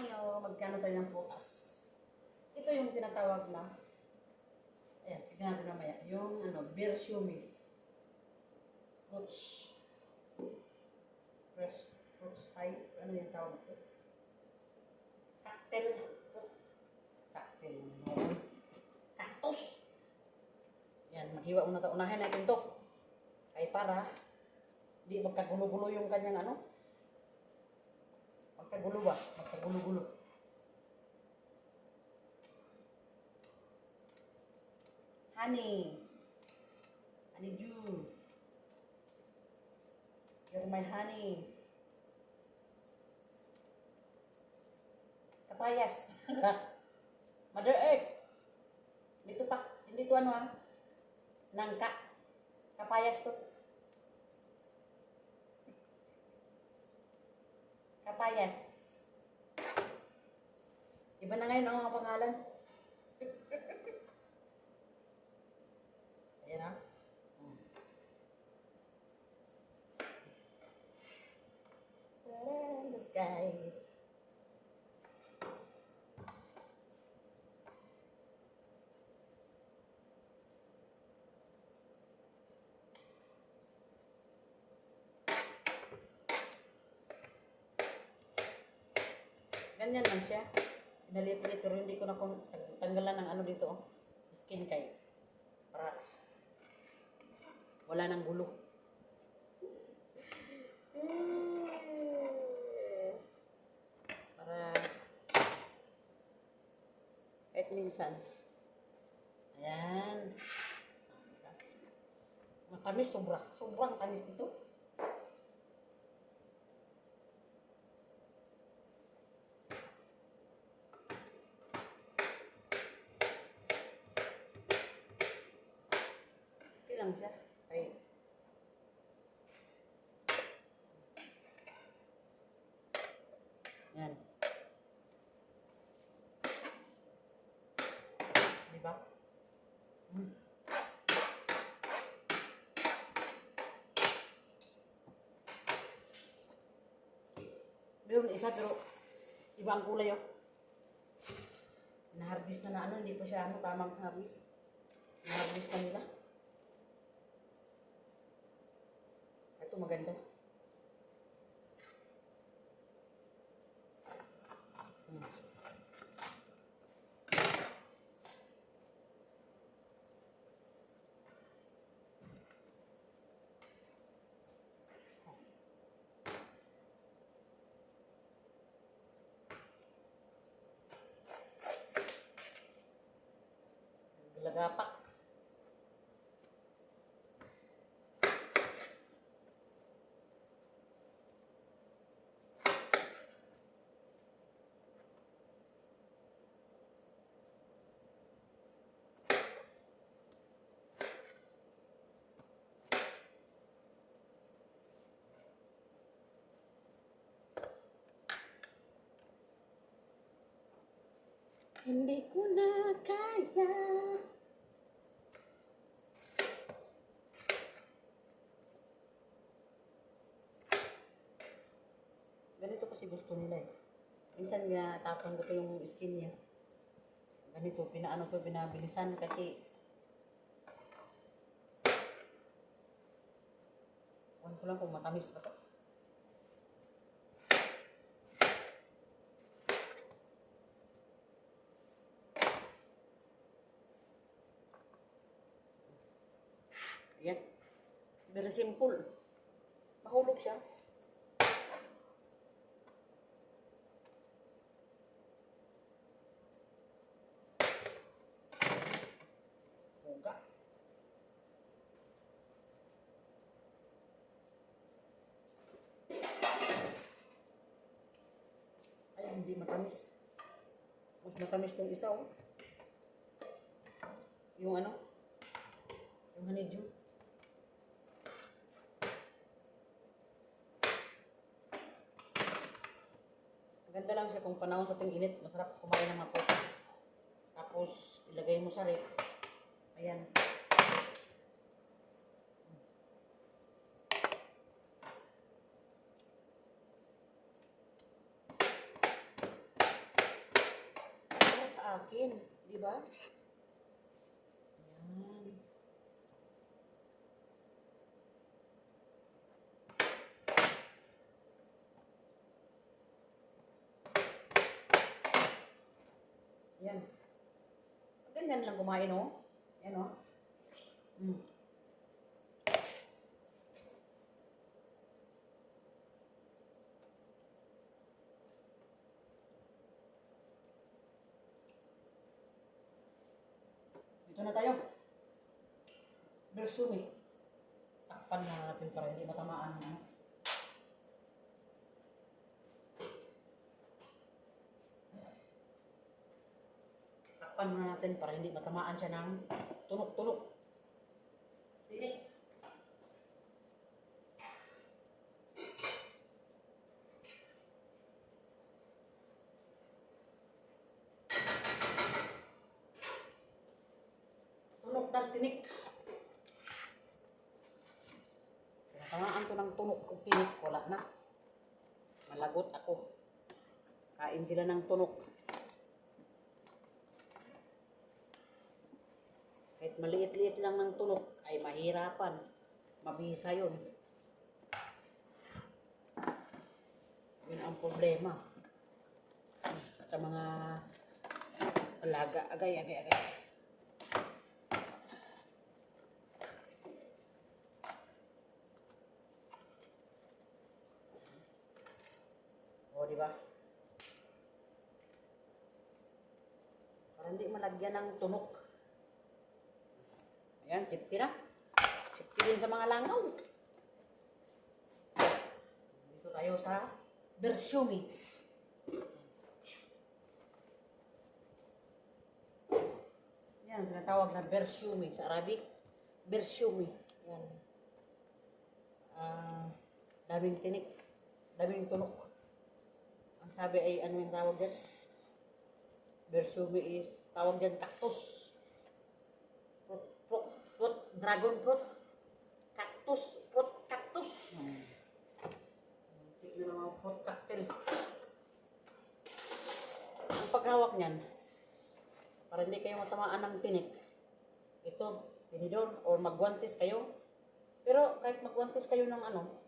tayo. Magkano tayo ng putas. Ito yung tinatawag na, ayan, tignan natin namaya. Yung beer shumi. Fruits. Fruits type. Ano yung tawag ito? Cocktail. Cocktail. Cactus. Yan, maghiwa muna ito. Unahin natin ito. Ay para di magkagulo-gulo yung kanyang magkagulo ba? Magkagulo-gulo. Honey. Honeydew. You're my honey. Kapayas. Mother Earth. Dito pa. Hindi to nangka. Kapayas to. Kapayas. Iba na ngayon ang mga pangalan. Ayan ha. Ta-da, the sky. Ganyan lang siya. Pinalit-lit pero hindi ko na tanggalan ng dito. Skin kay. Para wala nang gulo. Para kahit minsan. Ayan. Matamis sobra. Sobrang tamis dito. Lang siya. Ay. Yan. Diba? Meron isa pero iba ang kulay Na-harvest na hindi pa siya tamang harvest. Na-harvest na nila. Ito maganda. Lagapak. Hindi ko na kaya. Ganito kasi gusto nila Minsan nga tapon ko yung skin niya. Ganito, pinabilisan kasi ewan ko lang kung matamis ba ito. Ayan. Very simple. Mahulog siya. Huga. Ay, hindi matamis. Mas matamis tong isa Yung yung honeydew. Maganda lang siya kung panahon sa ting-init. Masarap kumain ng mga prutas. Tapos, ilagay mo sa ref. Ayan. sa akin. Di ba? Yan. Yan. Ganyan lang kumain, oh. Yan, oh. Mm. Dito na tayo. Bersumi. Takpan na natin para hindi matamaan. Ano? Takpan muna natin para hindi matamaan siya ng tunog-tunog. Tinik. Tunog ng tinik. Tamaan ko ng tunog o tinik. Wala na. Malagot ako. Kain sila ng tunog. Kahit maliit-liit lang ng tunog ay mahirapan. Mabisa yun. Yun ang problema. Sa mga alaga. Agay. O, diba? Para hindi malagyan ng tunog. Ayan, safety na. Safety din sa mga langaw. Dito tayo sa bersumi. Yan, tinatawag na bersumi sa Arabic. Bersumi. Yan. Daming tinik. Daming tunog. Ang sabi ay ano yung tawag dyan? Bersumi is, tawag dyan cactus. Fruit, dragon fruit. Cactus. Fruit cactus. Tignan naman fruit cocktail. Ang paghawak niyan, para hindi kayo matamaan ng tinik, ito, tinidor, or magwantis kayo. Pero kahit magwantis kayo ng ano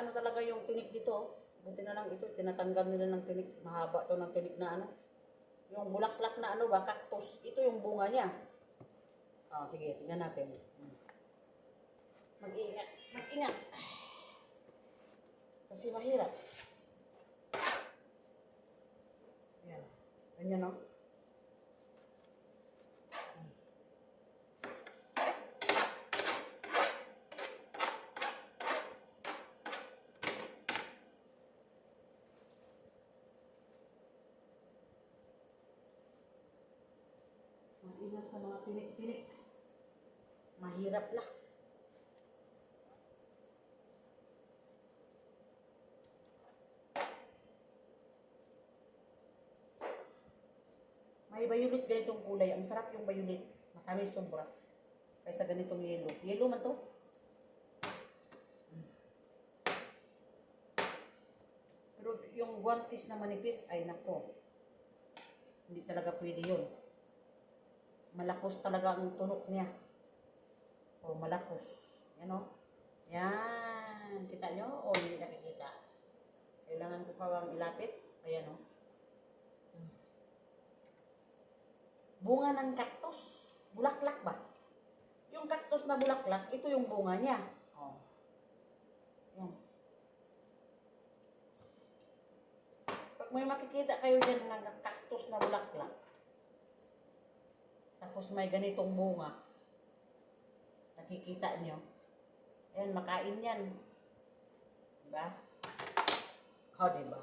talaga yung tinik dito, buti na lang ito, tinatanggal nila ng tinik, mahaba to ng tinik na ano. Yung bulaklak na ano ba, cactus, ito yung bunga niya. Sige, tingnan natin. Mag-ingat. Kasi mahirap. Ayan. Ganyan, no? Mag-ingat sa mga tinik-tinik. Mahirap na. May violet ganitong kulay. Ang sarap yung violet. Matamis sobra. Kaysa ganitong yellow. Yellow man to. Pero yung guantes na manipis, ay nako. Hindi talaga pwede yun. Malapos talaga ang tunog niya. O malapos. Yan o. Yan. Kita nyo? O hindi nakikita. Kailangan ko pa bang ilapit? Ayan o. Bunga ng cactus. Bulaklak ba? Yung cactus na bulaklak, ito yung bunga niya. O. Yan. Pag may makikita kayo dyan ng cactus na bulaklak, tapos may ganitong bunga, nakikita nyo. Ayan, makain yan. Diba? O, diba?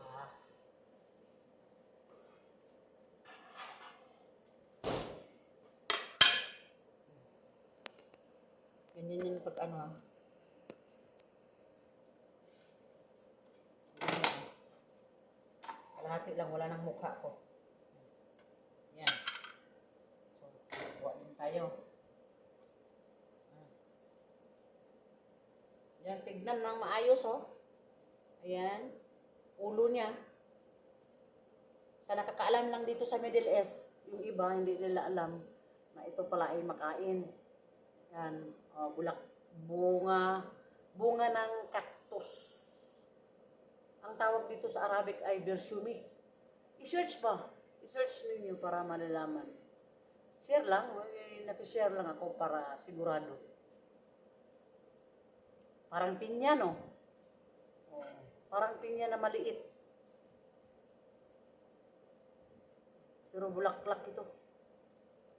Ganyan yun pag ano. Kalahati lang, wala nang mukha ko. Yan. So, buwan din tayo. Yan, tignan lang maayos, oh. Ayan. Ulo niya. Sa nakakaalam lang dito sa Middle East, Yung iba, hindi nila alam na ito pala ay makain. Yan, bunga ng cactus. Ang tawag dito sa Arabic ay bersumi. I-search ba? I-search ninyo para malalaman. Share lang, nag-share lang ako para sigurado. Parang pinya, no? Oh, parang pinya na maliit. Pero bulaklak ito.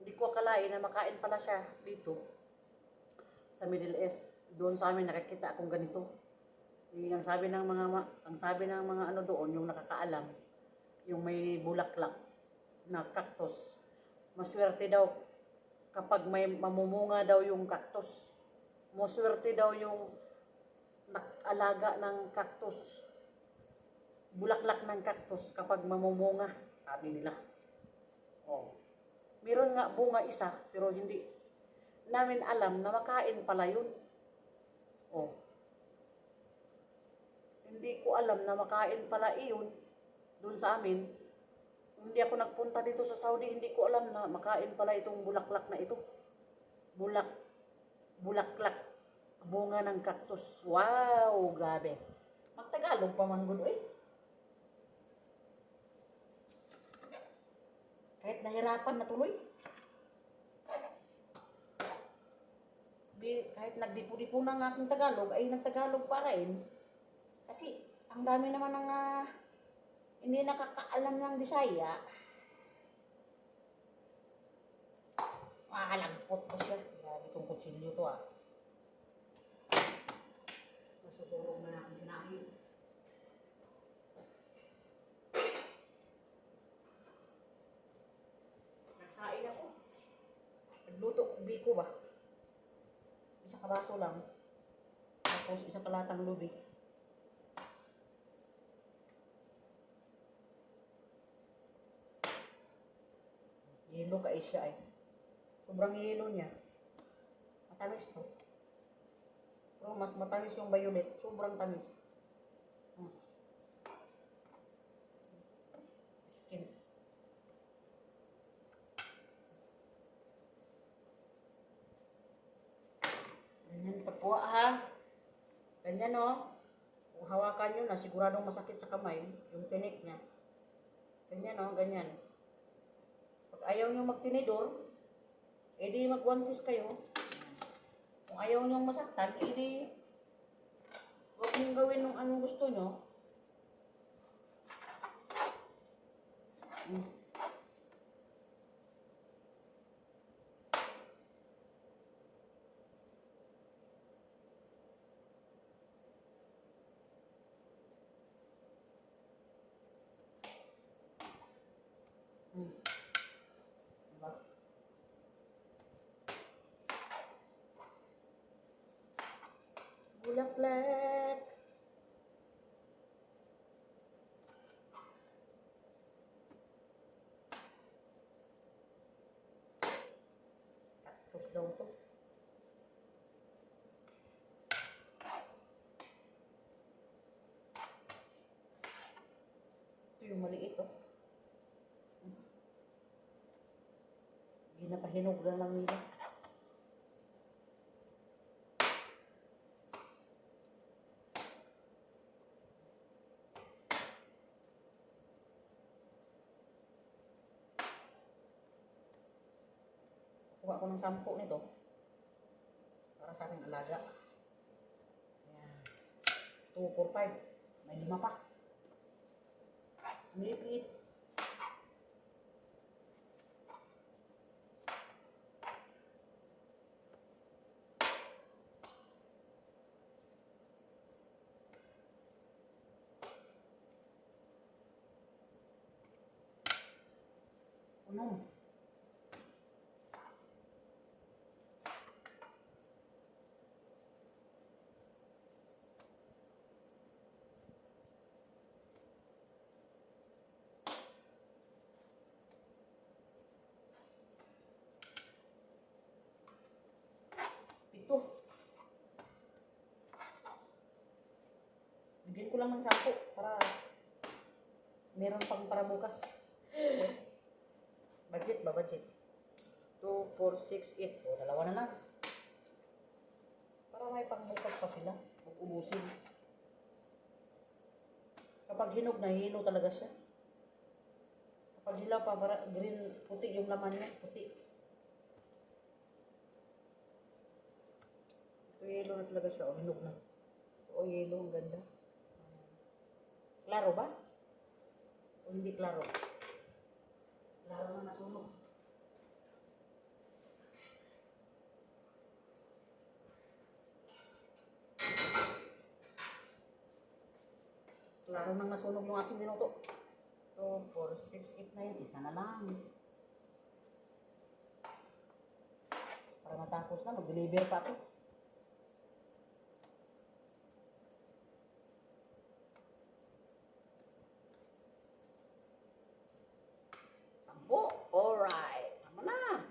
Hindi ko akalain na makain pala siya dito sa Middle East. Doon sa amin nakikita akong ganito. Ang sabi ng mga ano doon, yung nakakaalam, yung may bulaklak na cactus. Maswerte daw kapag may mamumunga daw yung cactus. Maswerte daw yung alaga ng cactus. Bulaklak ng cactus kapag mamumunga, sabi nila. Oh. Meron nga bunga isa, pero hindi namin alam na makain pala yun. Oh. Hindi ko alam na makain pala iyon doon sa amin. Hindi ako nagpunta dito sa Saudi, hindi ko alam na makain pala itong bulaklak na ito. Bulaklak. Bunga ng cactus. Wow, grabe. Magtagalog pa man gud eh. Kahit nahirapan na tuloy. Kahit nagdipo-dipo na nga akong Tagalog, ay nagtagalog pa rin. Kasi, ang dami naman ng hindi nakakaalam ng Bisaya. Makalagpot pa siya. Grabe itong kutsilyo to ah. Nasusulong na akong sinahin. Nagsain ako. Nagluto biko ba? Isa kabaso lang. Tapos isa kalatang lubi. Yelo ka siya eh. Sobrang yelo niya. Matamis to. Pero mas matamis yung violet. Sobrang tamis. Skin. Ganyan pagkuha ha. Ganyan o. Kung hawakan nyo na, siguradong masakit sa kamay. Yung tinik niya. Ganyan o, ganyan. Ayaw nyo magtinidor, edi magwantis kayo. Kung ayaw nyo masaktan, edi huwag nyo gawin ng anong gusto nyo. Diba? Bulaklak. Cactus daw to. Ito yung maliit oh. Ginapahinog na lang nila. Kuha ko ng 10 nito para sa aking alaga. Ayan. 2, 4, 5. May 5 pa. Ang liit-liit. Unom. Ito. Bigyan ko lang ng 10 para meron pang para bukas. Budget ba, budget? 2, 4, 6, 8. O, dalawa na lang. Para may pangbukas pa sila. Huwag ubusin. Kapag hinog na, hilo talaga siya. Kapag hilaw pa, para green, puti yung laman niya. Puti. Ito yelo na talaga siya. O, hinog na. O, yelo. Ang ganda. Klaro ba? O hindi klaro? Klaro na nasunog. Klaro nang nasunog yung aking minuto. 2, 4, 6, 8, 9. Isa na lang. Para matapos na, mag-deliver pa ako. Sampo. Alright. Tama na.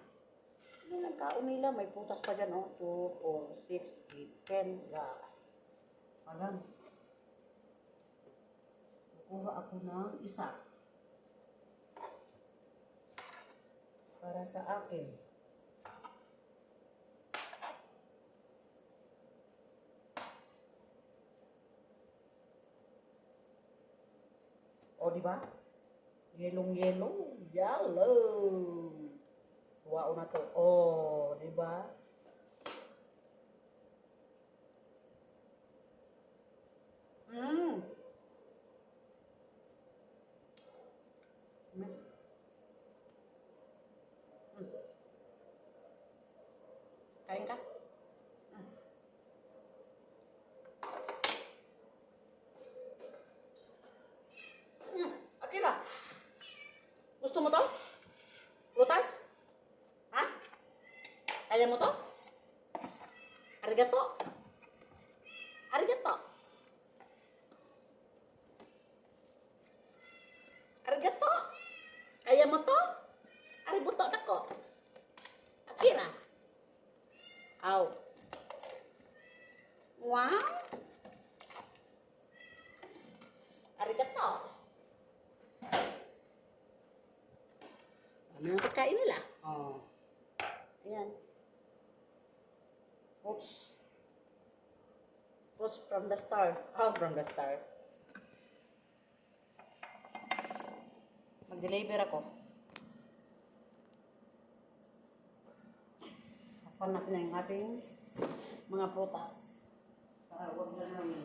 Ano lang kaon nila? May putas pa dyan, oh. 2, 4, 6, 8, 10. Yeah. Alam. Kukuha ako ng isa. Para sa akin. O, di ba? Yellow. Yellow. Wow na to. O, di ba? Kain ka? Akira, gusto mo to? Prutas? Ha? Kaya mo to? Arigato? Arigato? Arigato? Kaya mo to? Aributo na ko. Akira. Aw. Wow. Arigato. Ano yung pagkain nila? Oh. Ayan. Fruits. Fruits from the star. Oh, from the star. Mag-deliver ako. Tapan natin na yung ating mga prutas. Para huwag na namin.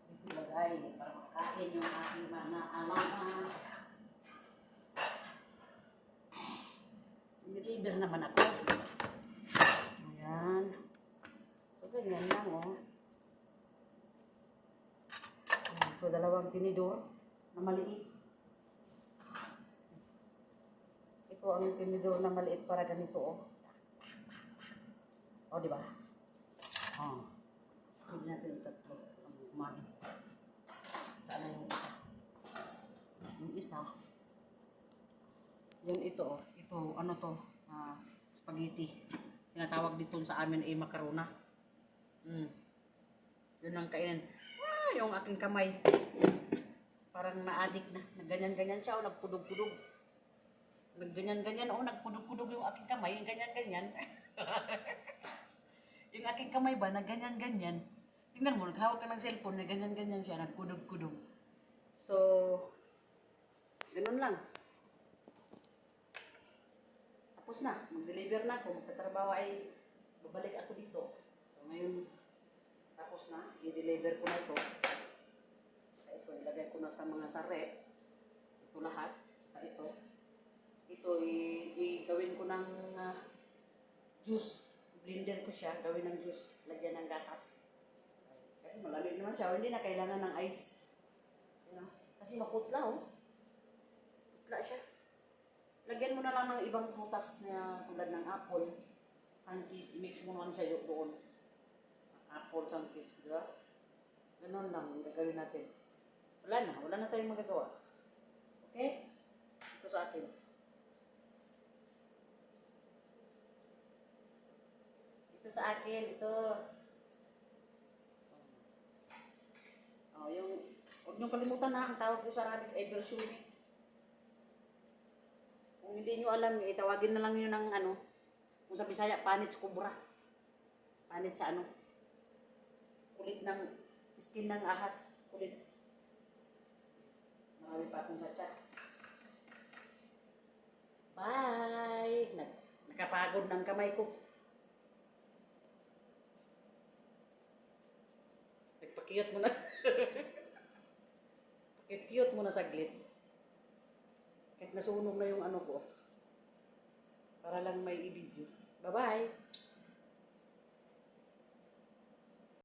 Dito lagay para makain yung ating mga alaman. Deliver naman ako. Ayan. So, ganyan lang, oh. Ayan. So, dalawang tinidor na maliit. Ito ang tinidor na maliit para ganito, oh. O, di ba? Oh. Hindi natin yung tatlo. Kumain. Saan na yung isa? Yung isa. Yan ito, oh. Ito, ano to? Spaghetti. Tinatawag dito sa amin ay makarona. Yun ang kainin. Yung aking kamay. Parang na-addict na. Nagganyan-ganyan siya, o nagpudog-pudog. Nagganyan-ganyan, o nagpudog-pudog yung aking kamay. Yung ganyan-ganyan. Yung aking kamay ba, nagganyan-ganyan. Tingnan mo, naghawak ka ng cellphone, nagganyan-ganyan siya, nagpudog-pudog. So, ganun lang. Tapos na, mag-deliver na ako, magtatrabaho ay babalik ako dito. So ngayon, tapos na, i-deliver ko na ito. Ito, ilagay ko na sa mga rep. Ito lahat, saka ito. Ito, i-gawin ko ng juice. Blender ko siya, gawin ng juice. Lagyan ng gatas. Kasi malamig naman siya, hindi na kailangan ng ice. Kasi maputla, oh. Putla siya. Lagyan mo na lang ng ibang prutas na tulad ng apple, sunkist, i-mix mo naman siya doon. Apple, sunkist, di ba? Ganun lang, gagawin natin. Wala na tayong magagawa. Okay? Ito sa akin. Ito sa akin, ito. Oh, huwag niyong kalimutan na ang tawag ko sa Arabic ay Bersuni. Kung hindi niyo alam, itawagin na lang niyo ng ano, kung sa Bisaya, panit sa kubra. Panit sa ano, kulit ng skin ng ahas. Kulit. Marami pa akong sa chat. Bye! Nakapagod ng kamay ko. Nagpakiyot mo na. Pakiyot mo na saglit. Kahit nasunog na yung ano ko. Para lang may i-video. Bye-bye!